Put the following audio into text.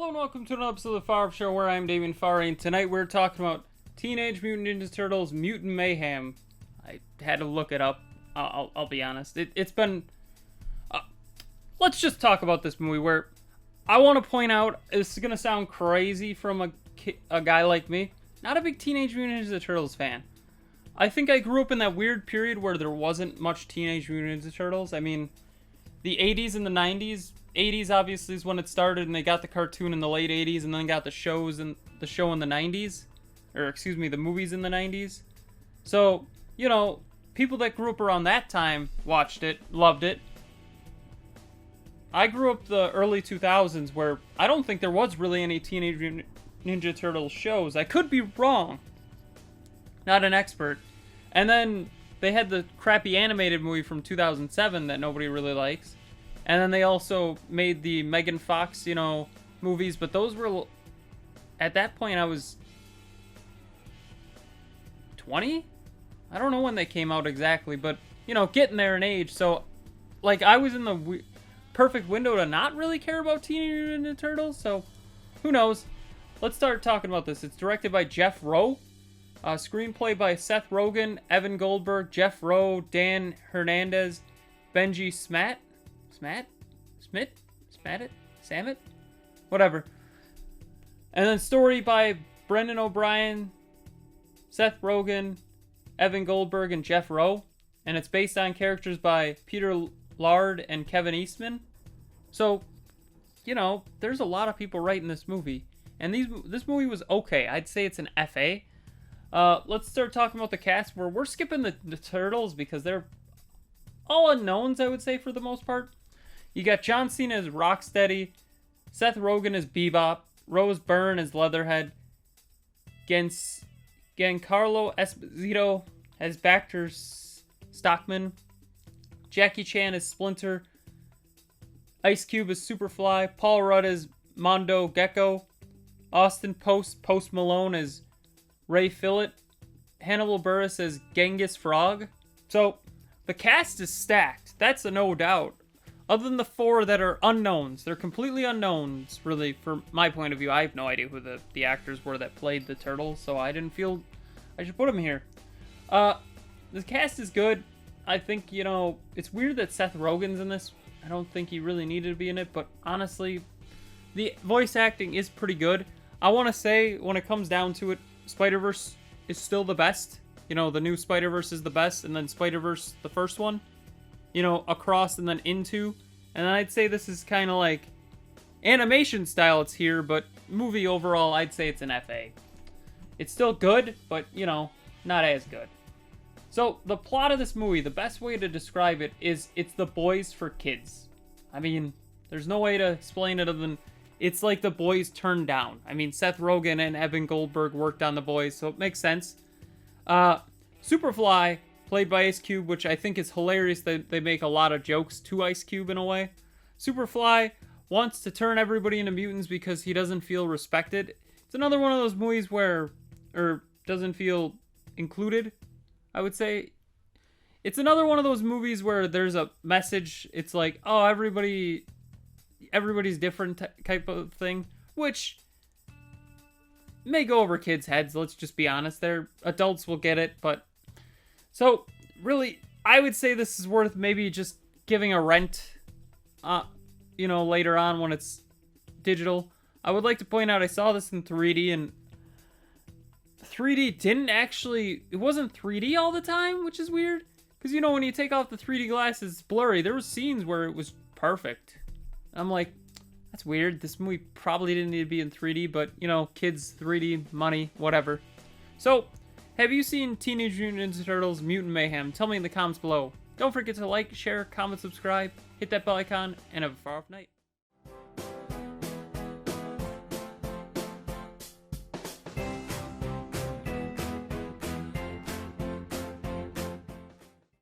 Hello and welcome to another episode of the Farr Show, where I'm Damien Farr, and tonight we're talking about Teenage Mutant Ninja Turtles Mutant Mayhem. I had to look it up, I'll be honest. It's been... let's just talk about this movie, where I want to point out, this is going to sound crazy from a guy like me, not a big Teenage Mutant Ninja Turtles fan. I think I grew up in that weird period where there wasn't much Teenage Mutant Ninja Turtles. I mean, the 80s and the 90s... 80s obviously is when it started, and they got the cartoon in the late 80s, and then got the show in the 90s, or excuse me, the movies in the 90s. So, you know, people that grew up around that time watched it, loved it. I grew up the early 2000s, where I don't think there was really any Teenage Mutant Ninja Turtles shows. I could be wrong. Not an expert. And then they had the crappy animated movie from 2007 that nobody really likes. And then they also made the Megan Fox, you know, movies. But those were... At that point, I was... 20? I don't know when they came out exactly. But, you know, getting there in age. So, like, I was in the perfect window to not really care about Teenage Mutant Ninja Turtles. So, who knows? Let's start talking about this. It's directed by Jeff Rowe. Screenplay by Seth Rogen, Evan Goldberg, Jeff Rowe, Dan Hernandez, Benji Smatt? Samet? Whatever. And then story by Brendan O'Brien, Seth Rogen, Evan Goldberg, and Jeff Rowe. And it's based on characters by Peter Lard and Kevin Eastman. So, you know, there's a lot of people writing this movie. And this movie was okay. I'd say it's an FA. Let's start talking about the cast. We're skipping the Turtles because they're all unknowns, I would say, for the most part. You got John Cena as Rocksteady, Seth Rogen as Bebop, Rose Byrne as Leatherhead, Giancarlo Esposito as Baxter Stockman, Jackie Chan as Splinter, Ice Cube as Superfly, Paul Rudd as Mondo Gecko, Austin Post Malone as Ray Fillet, Hannibal Buress as Genghis Frog. So, the cast is stacked. That's a no doubt. Other than the four that are unknowns. They're completely unknowns, really, from my point of view. I have no idea who the actors were that played the Turtles, so I didn't feel I should put them here. The cast is good. I think, you know, it's weird that Seth Rogen's in this. I don't think he really needed to be in it, but honestly, the voice acting is pretty good. I want to say, when it comes down to it, Spider-Verse is still the best. You know, the new Spider-Verse is the best, and then Spider-Verse, the first one, you know, across and then into. And then I'd say this is kind of like animation style, it's here, but movie overall, I'd say it's an FA. It's still good, but, you know, not as good. So, the plot of this movie, the best way to describe it is it's The Boys for kids. I mean, there's no way to explain it other than it's like The Boys turned down. I mean, Seth Rogen and Evan Goldberg worked on The Boys, so it makes sense. Superfly, played by Ice Cube, which I think is hilarious that they make a lot of jokes to Ice Cube in a way. Superfly wants to turn everybody into mutants because he doesn't feel respected. It's another one of those movies where, or doesn't feel included, I would say. It's another one of those movies where there's a message. It's like, oh, everybody's different type of thing, which may go over kids' heads. Let's just be honest. Adults will get it, but so really, I would say this is worth maybe just giving a rent, you know, later on when it's digital. I would like to point out I saw this in 3D, and 3D didn't actually, it wasn't 3D all the time, which is weird. Because, you know, when you take off the 3D glasses, it's blurry. There were scenes where it was perfect. I'm like, that's weird. This movie probably didn't need to be in 3D, but, you know, kids, 3D, money, whatever. So, have you seen Teenage Mutant Ninja Turtles Mutant Mayhem? Tell me in the comments below. Don't forget to like, share, comment, subscribe, hit that bell icon, and have a far off night.